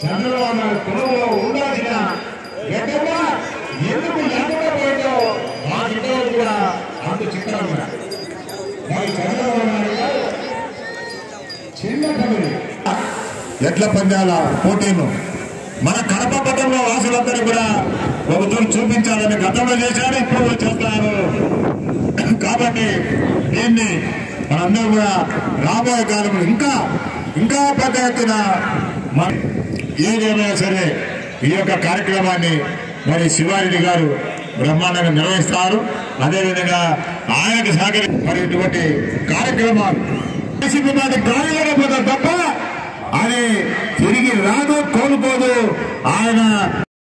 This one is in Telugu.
చంద్రబాబు కులంలో ఉండాల్సిన ఎక్కడ ఎందుకు లేకుండా పోయిందో మా ఇంట్లో కూడా అంత చిత్రంగా చంద్రబాబు నాయుడు గారు చిన్న ఫ్యామిలీ ఎడ్ల పందాల పోటీలు మన కడప పట్టణంలో వాసులందరూ కూడా ఒక తూరు చూపించాలని గతంలో చేశారు, ఇప్పుడు కూడా చేస్తున్నారు. కాబట్టి దీన్ని మనందరూ కూడా రాబోయే కాలంలో ఇంకా పెద్ద ఎత్తున ఏదేమైనా సరే ఈ యొక్క కార్యక్రమాన్ని మరి శివారెడ్డి గారు బ్రహ్మాండంగా నిర్వహిస్తారు. అదేవిధంగా ఆయనకు మరి ఇటువంటి కార్యక్రమాలు గాలిలో తప్ప అది తిరిగి రాదు, కోల్పోదు. ఆయన